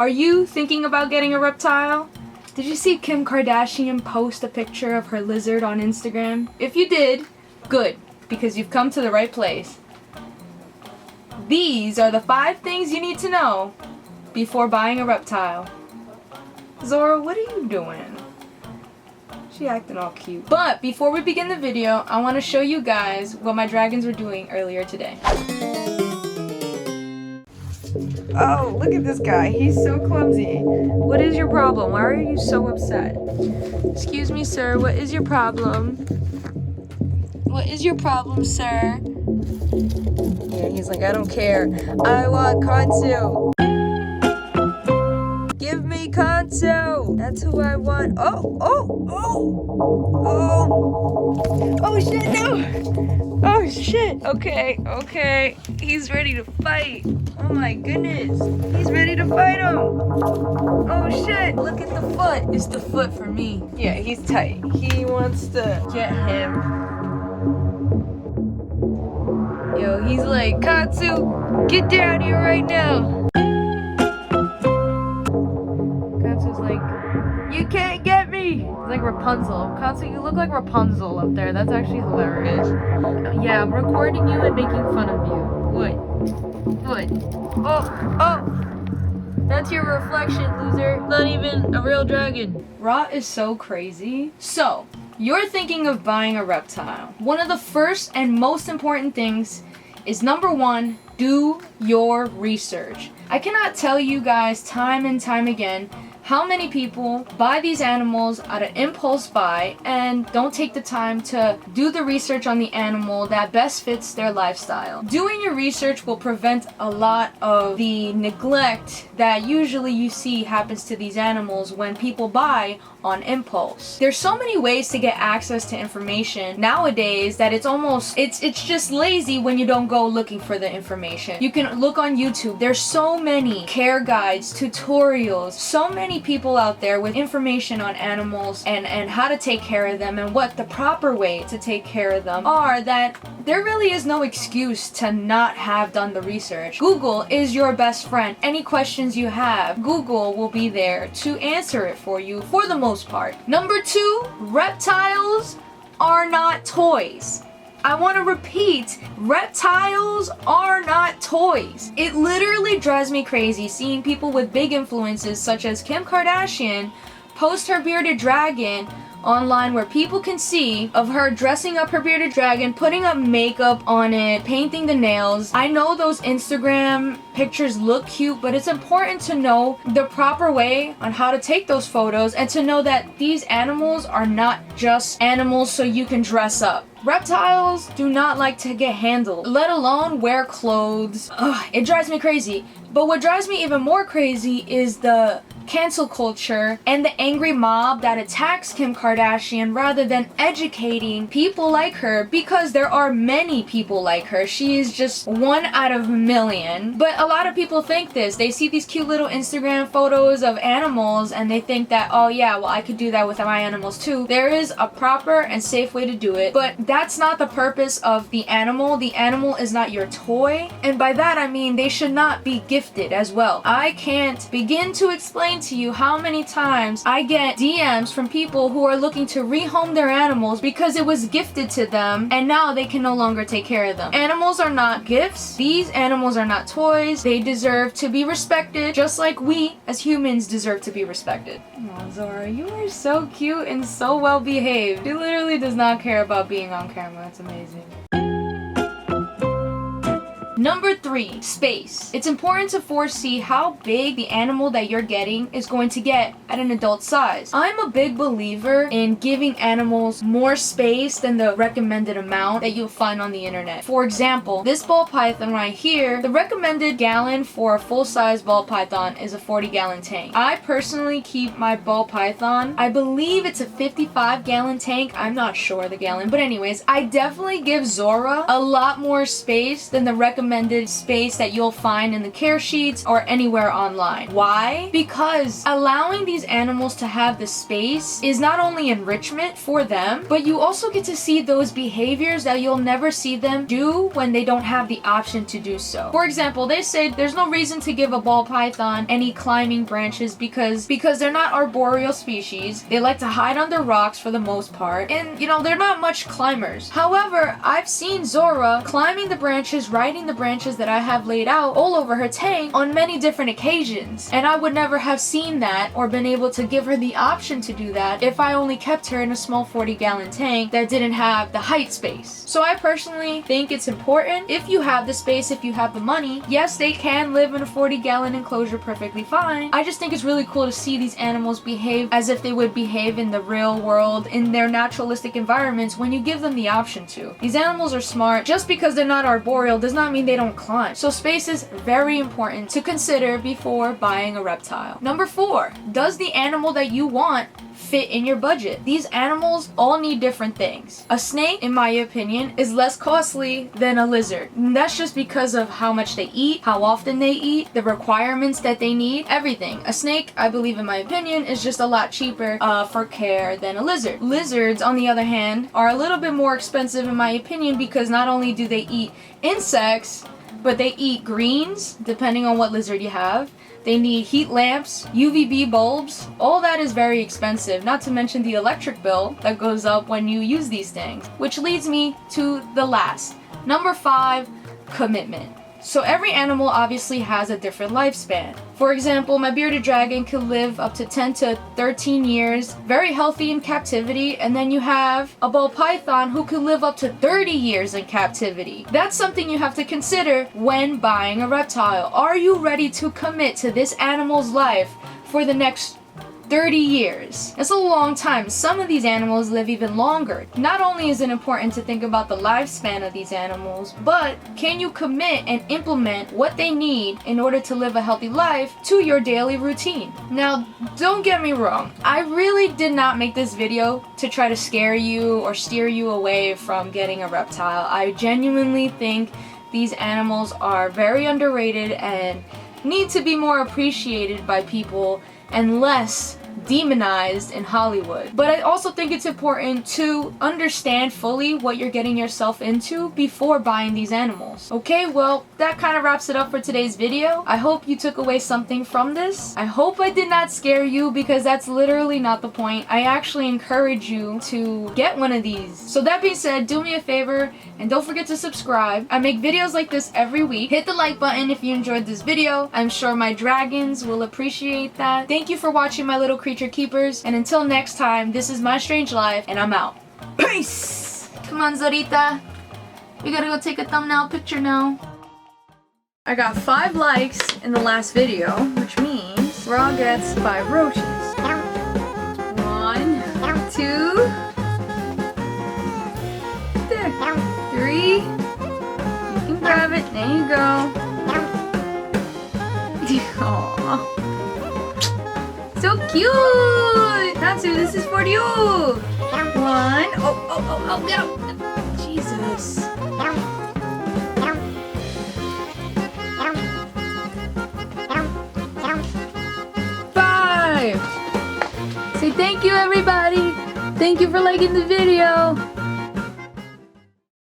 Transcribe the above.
Are you thinking about getting a reptile? Did you see Kim Kardashian post a picture of her lizard on Instagram? If you did, good, because you've come to the right place. These are the 5 things you need to know before buying a reptile. Zora, what are you doing? She acting all cute. But before we begin the video, I want to show you guys what my dragons were doing earlier today. Oh, look at this guy. He's so clumsy. What is your problem? Why are you so upset? Excuse me, sir. What is your problem? What is your problem, sir? Yeah, he's like, I don't care. I want Kansu. Give me Kansu. That's who I want. Oh, shit, no. Oh, shit. Okay. He's ready to fight. Oh, my goodness. He's ready to fight him. Oh, shit. Look at the foot. It's the foot for me. Yeah, he's tight. He wants to get him. Yo, he's like, Katsu, get down here right now. Katsu's like, you can't get me. He's like Rapunzel. Katsu, you look like Rapunzel up there. That's actually hilarious. Yeah, I'm recording you and making fun of you. What? Oh. That's your reflection, loser. Not even a real dragon. Ra is so crazy. So, you're thinking of buying a reptile. One of the first and most important things is number 1, do your research. I cannot tell you guys time and time again how many people buy these animals out of impulse buy and don't take the time to do the research on the animal that best fits their lifestyle. Doing your research will prevent a lot of the neglect that usually you see happens to these animals when people buy on impulse. There's so many ways to get access to information nowadays that it's just lazy when you don't go looking for the information. You can look on YouTube. There's so many care guides, tutorials, so many people out there with information on animals and how to take care of them and what the proper way to take care of them are, that there really is no excuse to not have done the research. Google is your best friend. Any questions you have, Google will be there to answer it for you for the most part. Number 2, reptiles are not toys. I want to repeat, reptiles are not toys. It literally drives me crazy seeing people with big influences such as Kim Kardashian post her bearded dragon online where people can see of her dressing up her bearded dragon, putting up makeup on it, painting the nails. I know those Instagram pictures look cute, but it's important to know the proper way on how to take those photos and to know that these animals are not just animals so you can dress up. Reptiles do not like to get handled, let alone wear clothes. Ugh, it drives me crazy. But what drives me even more crazy is the cancel culture and the angry mob that attacks Kim Kardashian rather than educating people like her, because there are many people like her. She is just one out of a million. But a lot of people think this. They see these cute little Instagram photos of animals and they think that, oh yeah, well I could do that with my animals too. There is a proper and safe way to do it, but that's not the purpose of the animal. The animal is not your toy, and by that I mean they should not be gifted as well. I can't begin to explain to you how many times I get DMs from people who are looking to rehome their animals because it was gifted to them and now they can no longer take care of them. Animals are not gifts. These animals are not toys. They deserve to be respected just like we as humans deserve to be respected. Oh, Zora, you are so cute and so well behaved. She literally does not care about being on camera. It's amazing. Number 3, space. It's important to foresee how big the animal that you're getting is going to get at an adult size. I'm a big believer in giving animals more space than the recommended amount that you'll find on the internet. For example, this ball python right here, the recommended gallon for a full-size ball python is a 40-gallon tank. I personally keep my ball python, I believe it's a 55-gallon tank. I'm not sure the gallon, but anyways, I definitely give Zora a lot more space than the recommended recommended space that you'll find in the care sheets or anywhere online. Why? Because allowing these animals to have the space is not only enrichment for them, but you also get to see those behaviors that you'll never see them do when they don't have the option to do so. For example, they say there's no reason to give a ball python any climbing branches because they're not arboreal species. They like to hide under rocks for the most part, and you know, they're not much climbers. However, I've seen Zora climbing the branches, riding the branches that I have laid out all over her tank on many different occasions, and I would never have seen that or been able to give her the option to do that if I only kept her in a small 40-gallon tank that didn't have the height space. So I personally think it's important, if you have the space, if you have the money, yes, they can live in a 40-gallon enclosure perfectly fine. I just think it's really cool to see these animals behave as if they would behave in the real world, in their naturalistic environments, when you give them the option to. These animals are smart. Just because they're not arboreal does not mean they don't climb. So space is very important to consider before buying a reptile. Number 4, does the animal that you want fit in your budget? These animals all need different things. A snake, in my opinion, is less costly than a lizard. And that's just because of how much they eat, how often they eat, the requirements that they need, everything. A snake, I believe in my opinion, is just a lot cheaper for care than a lizard. Lizards, on the other hand, are a little bit more expensive in my opinion because not only do they eat insects, but they eat greens, depending on what lizard you have. They need heat lamps, UVB bulbs. All that is very expensive, not to mention the electric bill that goes up when you use these things. Which leads me to the last. Number 5, commitment. So every animal obviously has a different lifespan. For example, my bearded dragon could live up to 10 to 13 years, very healthy in captivity, and then you have a ball python who could live up to 30 years in captivity. That's something you have to consider when buying a reptile. Are you ready to commit to this animal's life for the next 30 years. It's a long time. Some of these animals live even longer. Not only is it important to think about the lifespan of these animals, but can you commit and implement what they need in order to live a healthy life to your daily routine? Now, don't get me wrong. I really did not make this video to try to scare you or steer you away from getting a reptile. I genuinely think these animals are very underrated and need to be more appreciated by people and less demonized in Hollywood. But I also think it's important to understand fully what you're getting yourself into before buying these animals. Okay, well, that kind of wraps it up for today's video. I hope you took away something from this. I hope I did not scare you, because that's literally not the point. I actually encourage you to get one of these. So that being said, do me a favor and don't forget to subscribe. I make videos like this every week. Hit the like button if you enjoyed this video. I'm sure my dragons will appreciate that. Thank you for watching, my little creature keepers, and until next time, this is My Strange Life, and I'm out. Peace! Come on, Zorita. We gotta go take a thumbnail picture now. I got 5 likes in the last video, which means Raw gets 5 roaches. 1, 2, there. 3. You can grab it. There you go. Aww. So cute! Natsu, this is for you! 1. Oh, get up! Jesus. 5! Say thank you, everybody! Thank you for liking the video!